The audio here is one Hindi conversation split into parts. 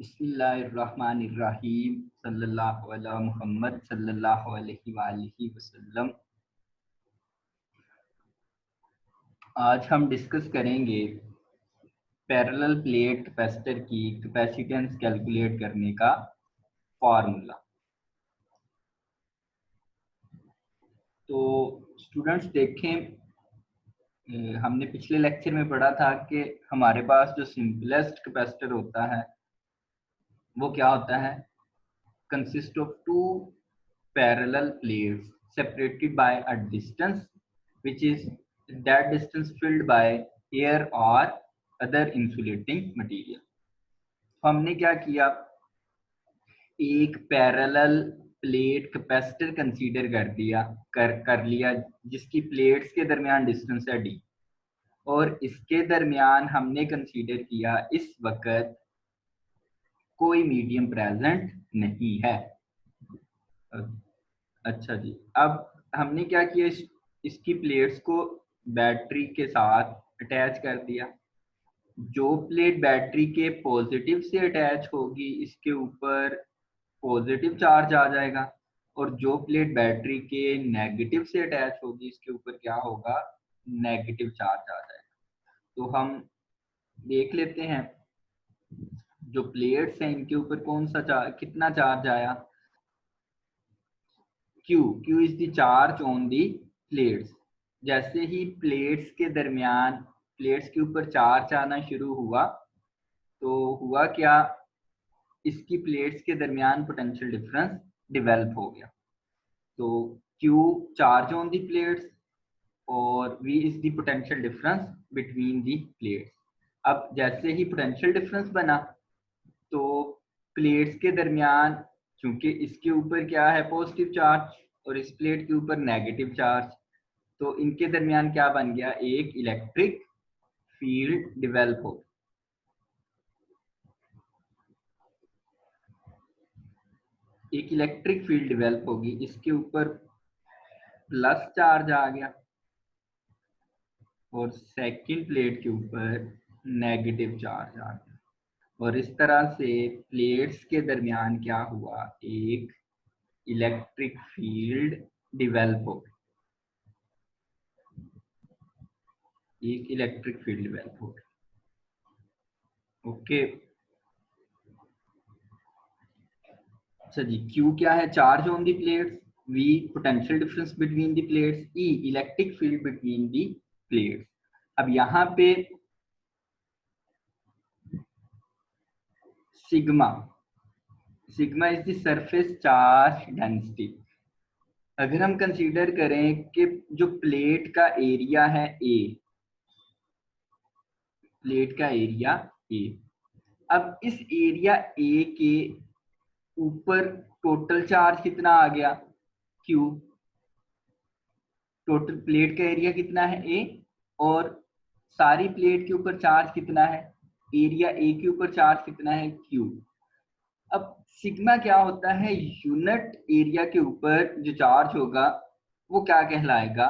बिस्मिल्लाहिर्रहमानिर्रहीम सल्लल्लाहु अला मुहम्मद सल्लल्लाहु अलैहि वसल्लम। आज हम डिस्कस करेंगे पैरेलल प्लेट कैपेसिटर की कैपेसिटेंस कैलकुलेट करने का फार्मूला। तो स्टूडेंट्स देखें, हमने पिछले लेक्चर में पढ़ा था कि हमारे पास जो सिंपलेस्ट कैपेसिटर होता है वो क्या होता है, consist of two parallel plates separated by a distance which is that distance filled by air or other insulating material। हमने क्या किया, एक पैरेलल प्लेट कैपेसिटर कंसीडर कर लिया जिसकी प्लेट्स के दरमियान डिस्टेंस है d, और इसके दरमियान हमने कंसीडर किया इस वक्त कोई मीडियम प्रेजेंट नहीं है। अच्छा जी, अब हमने क्या किया, इसकी प्लेट्स को बैटरी के साथ अटैच कर दिया। जो प्लेट बैटरी के पॉजिटिव से अटैच होगी इसके ऊपर पॉजिटिव चार्ज आ जाएगा, और जो प्लेट बैटरी के नेगेटिव से अटैच होगी इसके ऊपर क्या होगा, नेगेटिव चार्ज आ जाएगा। तो हम देख लेते हैं जो प्लेट्स हैं इनके ऊपर कौन सा कितना चार्ज आया। Q is the charge on the plates. जैसे ही प्लेट्स के दरमियान प्लेट्स के ऊपर चार्ज आना शुरू हुआ तो हुआ क्या, इसकी प्लेट्स के दरमियान पोटेंशियल डिफरेंस डेवलप हो गया। तो Q charge on the plates और V is the potential difference between the plates. अब जैसे ही पोटेंशियल डिफरेंस बना तो प्लेट्स के दरमियान, क्योंकि इसके ऊपर क्या है पॉजिटिव चार्ज और इस प्लेट के ऊपर नेगेटिव चार्ज, तो इनके दरमियान क्या बन गया, एक इलेक्ट्रिक फील्ड डेवलप हो। एक इलेक्ट्रिक फील्ड डेवलप होगी, इसके ऊपर प्लस चार्ज आ गया और सेकंड प्लेट के ऊपर नेगेटिव चार्ज आ गया, और इस तरह से प्लेट्स के दरमियान क्या हुआ, एक इलेक्ट्रिक फील्ड डेवलप हो गई, एक इलेक्ट्रिक फील्ड डेवलप हो गई। ओके, अच्छा जी, Q क्या है, charge on the plates, V potential difference between the plates, E electric field between the plates. अब यहाँ पे sigma is the surface charge density. अगर हम कंसीडर करें कि जो प्लेट का एरिया है A, प्लेट का एरिया A, अब इस एरिया A के ऊपर टोटल चार्ज कितना आ गया, Q। टोटल प्लेट का एरिया कितना है A, और सारी प्लेट के ऊपर चार्ज कितना है, एरिया A के ऊपर चार्ज कितना है, Q। अब सिग्मा क्या होता है, यूनिट एरिया के ऊपर जो चार्ज होगा वो क्या कहलाएगा,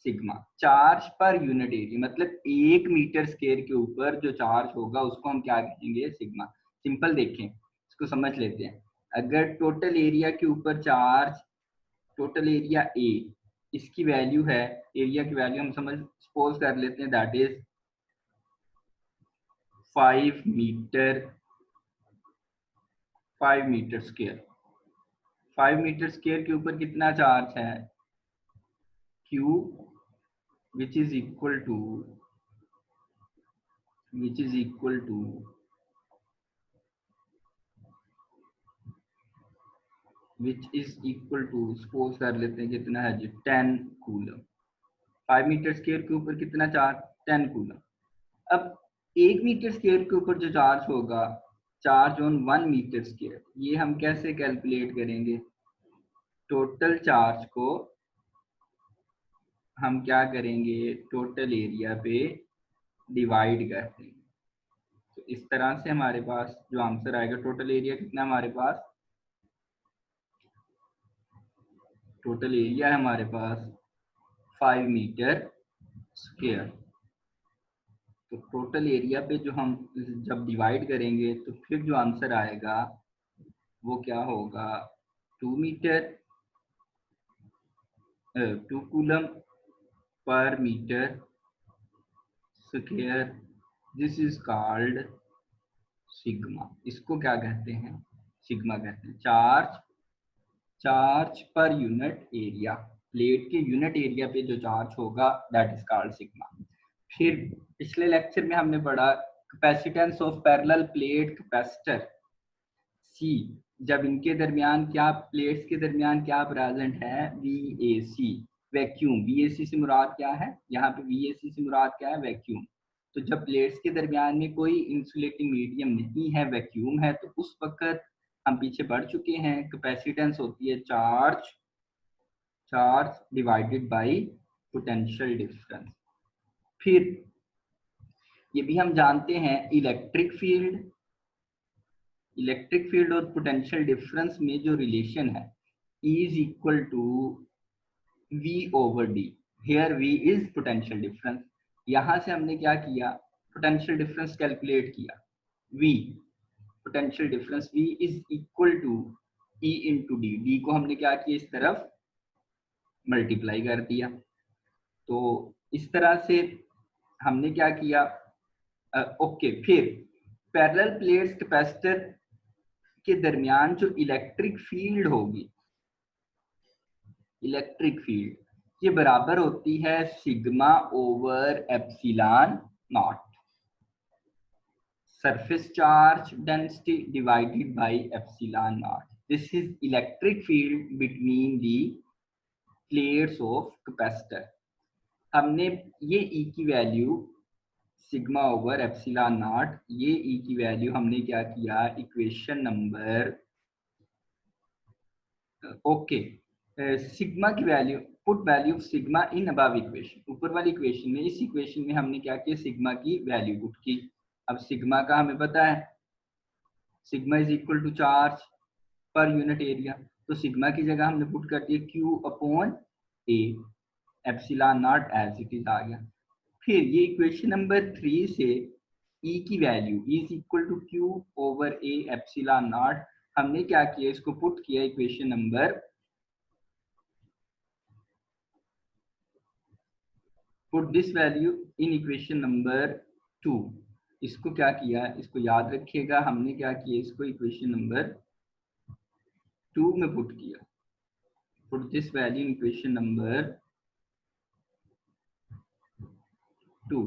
सिग्मा। चार्ज पर यूनिट एरिया, मतलब 1 मीटर स्क्वायर के ऊपर जो चार्ज होगा उसको हम क्या कहेंगे, सिग्मा। सिंपल देखें, इसको समझ लेते हैं। अगर टोटल एरिया के ऊपर चार्ज, टोटल एरिया A, इसकी वैल्यू है, एरिया की वैल्यू हम सपोज कर लेते हैं that is 5 metre square. 5 metre square के ऊपर कितना चार्ज है, Q, which is equal to suppose कर लेते हैं कितना है जी, 10 कूलम। 5 मीटर स्क्वायर के ऊपर कितना चार्ज, 10 कूलम। अब 1 मीटर स्क्वायर के ऊपर जो चार्ज होगा, चार्ज ऑन 1 मीटर स्क्वायर, ये हम कैसे कैलकुलेट करेंगे, टोटल चार्ज को हम क्या करेंगे, टोटल एरिया पे डिवाइड कर देंगे। तो इस तरह से हमारे पास जो आंसर आएगा, टोटल एरिया कितना हमारे पास, टोटल एरिया है हमारे पास 5 मीटर स्क्वायर। तो टोटल एरिया पे जो हम जब डिवाइड करेंगे तो फिर जो आंसर आएगा वो क्या होगा, 2 metre 2 coulomb per metre square. This is called sigma. इसको क्या कहते हैं, सिग्मा कहते हैं। चार्ज पर यूनिट एरिया, प्लेट के यूनिट एरिया पे जो चार्ज होगा दैट इज कॉल्ड सिग्मा। फिर पिछले लेक्चर में हमने पढ़ा capacitance of parallel plate capacitor C, जब इनके दरमियान क्या, प्लेट्स के दरमियान क्या प्रेजेंट है, VAC वैक्यूम। VAC से मुराद क्या है, यहाँ पे VAC से मुराद क्या है, वैक्यूम। तो जब प्लेट्स के दरमियान में कोई इंसुलेटिंग मीडियम नहीं है, वैक्यूम है, तो उस वक्त हम पीछे पढ़ चुके हैं कैपेसिटेंस होती है charge divided by potential difference. फिर ये भी हम जानते हैं इलेक्ट्रिक फील्ड और पोटेंशियल डिफरेंस में जो रिलेशन है is equal to V over D। Here V is potential difference. यहां से हमने क्या किया, पोटेंशियल डिफरेंस कैलकुलेट किया। V potential difference V is equal to E into D. D को हमने क्या किया, इस तरफ मल्टीप्लाई कर दिया। तो इस तरह से हमने क्या किया, ओके। फिर पैरेलल प्लेट्स कैपेसिटर के दरमियान जो इलेक्ट्रिक फील्ड होगी, इलेक्ट्रिक फील्ड ये बराबर होती है sigma over epsilon not, surface charge density divided by epsilon not. This is electric field between the plates of capacitor. हमने ये E की value sigma over epsilon not, ये E की वैल्यू हमने क्या किया, इक्वेशन नंबर ओके सिग्मा की value, put value of sigma in above equation. ऊपर वाली इक्वेशन में, इस इक्वेशन में हमने क्या किया, सिग्मा की वैल्यू पुट की। अब सिग्मा का हमें पता है, sigma is equal to charge पर यूनिट एरिया, तो सिग्मा की जगह हमने पुट कर दिया Q upon A, epsilon not as it is आ गया। फिर ये इक्वेशन नंबर 3 से E की value is equal to Q over A epsilon not, हमने क्या किया, इसको पुट किया equation number, put this value in equation number 2। इसको क्या किया, इसको याद रखिएगा, हमने क्या किया, इसको इक्वेशन नंबर 2 में पुट किया। Put this value in equation number 2।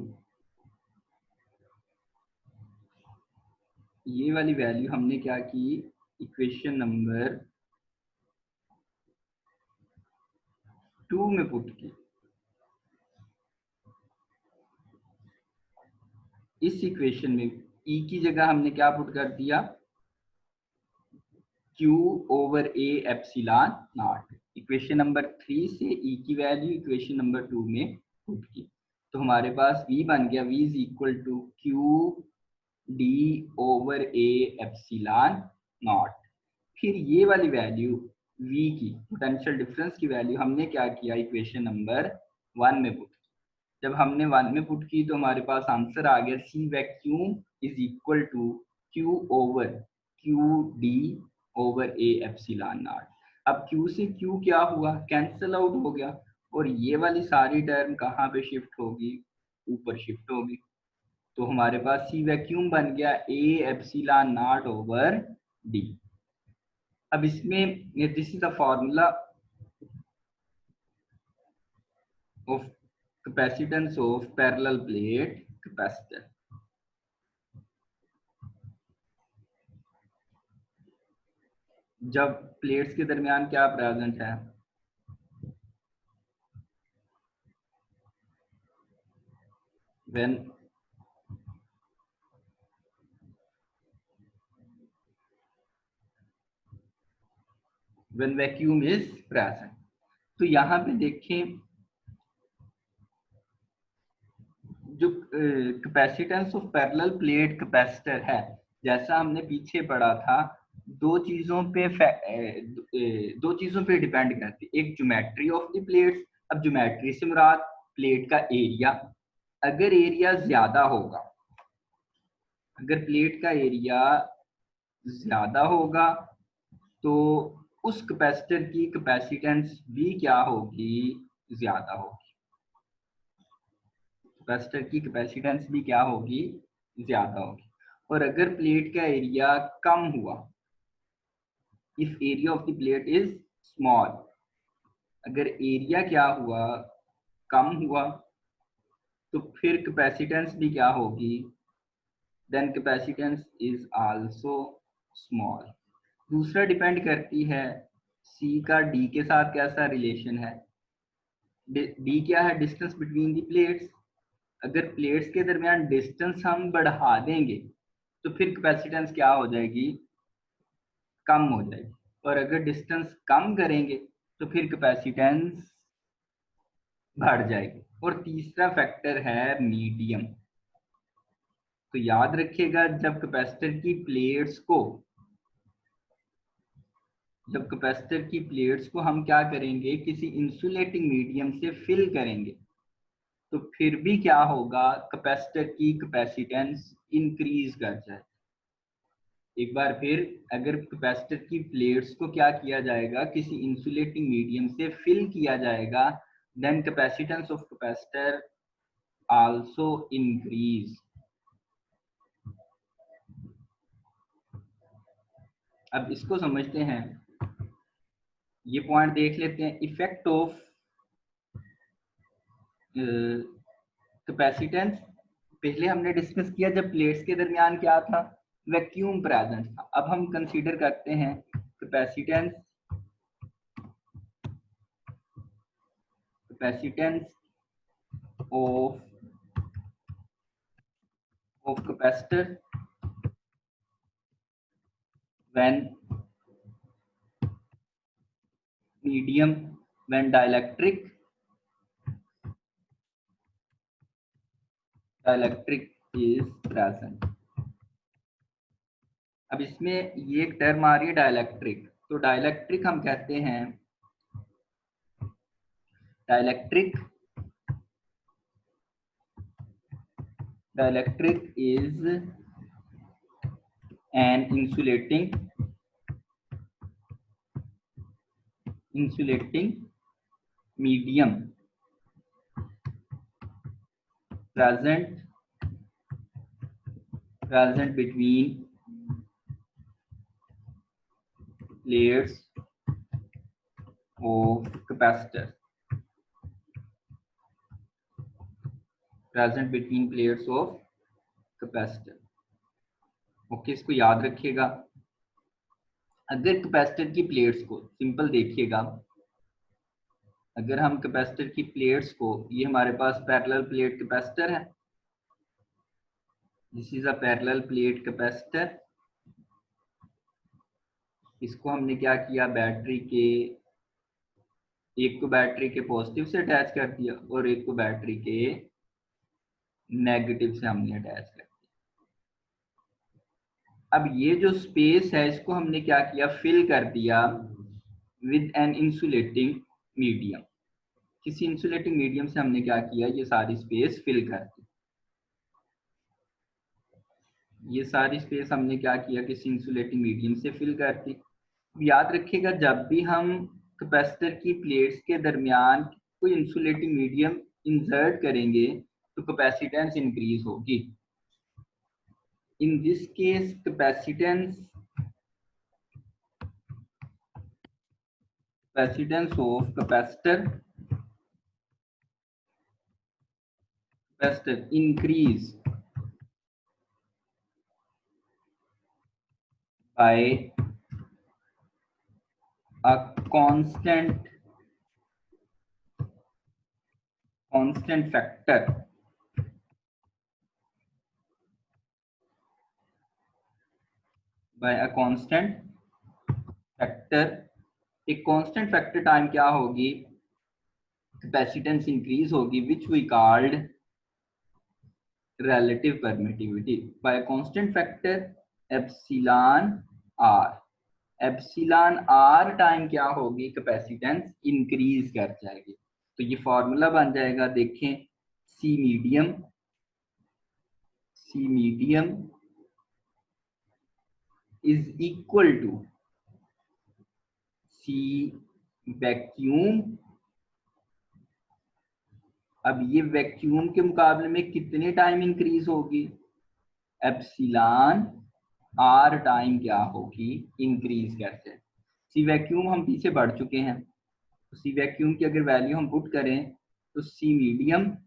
ये वाली वैल्यू हमने क्या की, इक्वेशन नंबर 2 में पुट की। इस इक्वेशन में E की जगह हमने क्या पुट कर दिया, Q over A epsilon not. Equation number 3 से E की वैल्यू इक्वेशन नंबर 2 में पुट की, तो हमारे पास V बन गया, V is equal to Q D over A epsilon naught. फिर ये वाली वैल्यू V की, पोटेंशियल डिफरेंस की वैल्यू हमने क्या किया, इक्वेशन नंबर 1 में पुट। जब हमने 1 में पुट की तो हमारे पास आंसर आ गया, C vacuum is equal to Q over Q D over A epsilon naught. अब Q से Q क्या हुआ, कैंसिल आउट हो गया, और ये वाली सारी टर्म कहाँ पे शिफ्ट होगी, ऊपर शिफ्ट होगी। तो हमारे पास C वैक्यूम बन गया A epsilon not over D। अब इसमें this is the formula of capacitance of parallel plate capacitor. जब प्लेट्स के दरमियान क्या प्रेजेंट है, when वैक्यूम इज प्रेजेंट। तो यहाँ पे देखें, जो capacitance of parallel plate capacitor है, जैसा हमने पीछे पढ़ा था, दो चीजों पे डिपेंड करती है। एक ज्योमेट्री ऑफ द प्लेट्स। अब ज्योमेट्री से मुराद प्लेट का एरिया, अगर एरिया ज्यादा होगा, अगर प्लेट का एरिया ज्यादा होगा तो उस कैपेसिटर की कैपेसिटेंस भी क्या होगी, ज्यादा होगी। कैपेसिटर की कैपेसिटेंस भी क्या होगी, ज्यादा होगी। और अगर प्लेट का एरिया कम हुआ, if area of the plate is small, अगर एरिया क्या हुआ, कम हुआ, तो फिर कैपेसिटेंस भी क्या होगी, then capacitance is also small. दूसरा डिपेंड करती है सी का डी के साथ कैसा रिलेशन है। डी क्या है, डिस्टेंस बिटवीन दी प्लेट्स। अगर प्लेट्स के दरमियान डिस्टेंस हम बढ़ा देंगे तो फिर कैपेसिटेंस क्या हो जाएगी, कम हो जाएगी। और अगर डिस्टेंस कम करेंगे तो फिर कैपेसिटेंस बढ़ जाएगी। और तीसरा फैक्टर है मीडियम। तो याद रखिएगा, जब कैपेसिटर की प्लेट्स को हम क्या करेंगे, किसी इंसुलेटिंग मीडियम से फिल करेंगे, तो फिर भी क्या होगा, कैपेसिटर की कैपेसिटेंस इंक्रीज कर जाए। एक बार फिर, अगर कैपेसिटर की प्लेट्स को क्या किया जाएगा, किसी इंसुलेटिंग मीडियम से फिल किया जाएगा, then capacitance of capacitor also increase. अब इसको समझते हैं, ये पॉइंट देख लेते हैं। इफेक्ट ऑफ कैपेसिटेंस पहले हमने डिस्कस किया जब प्लेट्स के दरमियान क्या था, वैक्यूम प्रेजेंट था। अब हम कंसीडर करते हैं capacitance of capacitor when medium, when dielectric is present। अब इसमें ये एक टर्म आ रही है डाइलेक्ट्रिक। तो डाइलेक्ट्रिक हम कहते हैं, dielectric is an insulating medium present between plates of capacitor, okay, इसको याद रखिएगा। अगर कैपेसिटर की प्लेट्स को सिंपल देखिएगा, अगर हम कैपेसिटर की प्लेट्स को, ये हमारे पास पैरेलल प्लेट कैपेसिटर है, this is a parallel plate capacitor. इसको हमने क्या किया, बैटरी के, एक को बैटरी के पॉजिटिव से अटैच कर दिया और एक को बैटरी के नेगेटिव से हमने अटैच कर दिया। अब ये जो स्पेस है इसको हमने क्या किया, फिल कर दिया विद एन इंसुलेटिंग मीडियम। किसी इंसुलेटिंग मीडियम से हमने क्या किया, ये सारी स्पेस फिल कर दी। ये सारी स्पेस हमने क्या किया, किसी इंसुलेटिंग मीडियम से फिल कर दी। याद रखिएगा, जब भी हम कैपेसिटर की प्लेट्स के दरमियान कोई इंसुलेटिंग मीडियम इंसर्ट करेंगे तो कैपेसिटेंस इंक्रीज होगी। In this case capacitance of capacitor increase by a constant factor, एक कांस्टेंट फैक्टर टाइम क्या होगी, कैपेसिटेंस इंक्रीज होगी, which we called relative permittivity by a constant factor epsilon r। Epsilon r time क्या होगी, कैपेसिटेंस इंक्रीज कर जाएगी। तो ये फॉर्मूला बन जाएगा, देखें, C medium C medium is equal to C vacuum. अब ये वैक्यूम के मुकाबले में कितने टाइम इंक्रीज होगी? एप्सिलॉन आर टाइम क्या होगी इंक्रीज? कैसे? सी वैक्यूम हम पीछे बढ़ चुके हैं, तो सी वैक्यूम की अगर वैल्यू हम पुट करें तो C medium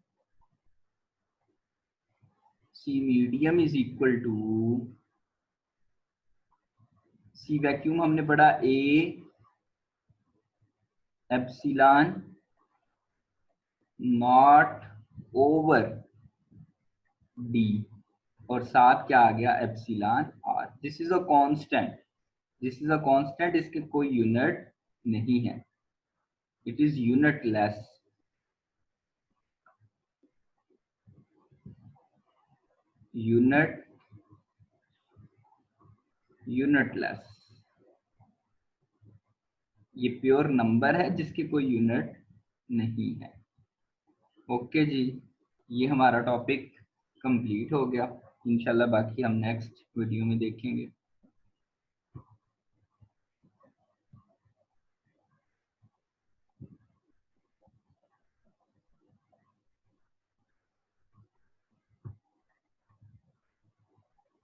is equal to C vacuum हमने पढ़ा A epsilon not over D, और साथ क्या आ गया? Epsilon R. This is a constant, this is a constant, इसके कोई यूनिट नहीं है, इट इज यूनिटलेस। यूनिटलेस, ये प्योर नंबर है जिसके कोई यूनिट नहीं है। ओके जी, ये हमारा टॉपिक कंप्लीट हो गया। इंशाल्लाह बाकी हम नेक्स्ट वीडियो में देखेंगे।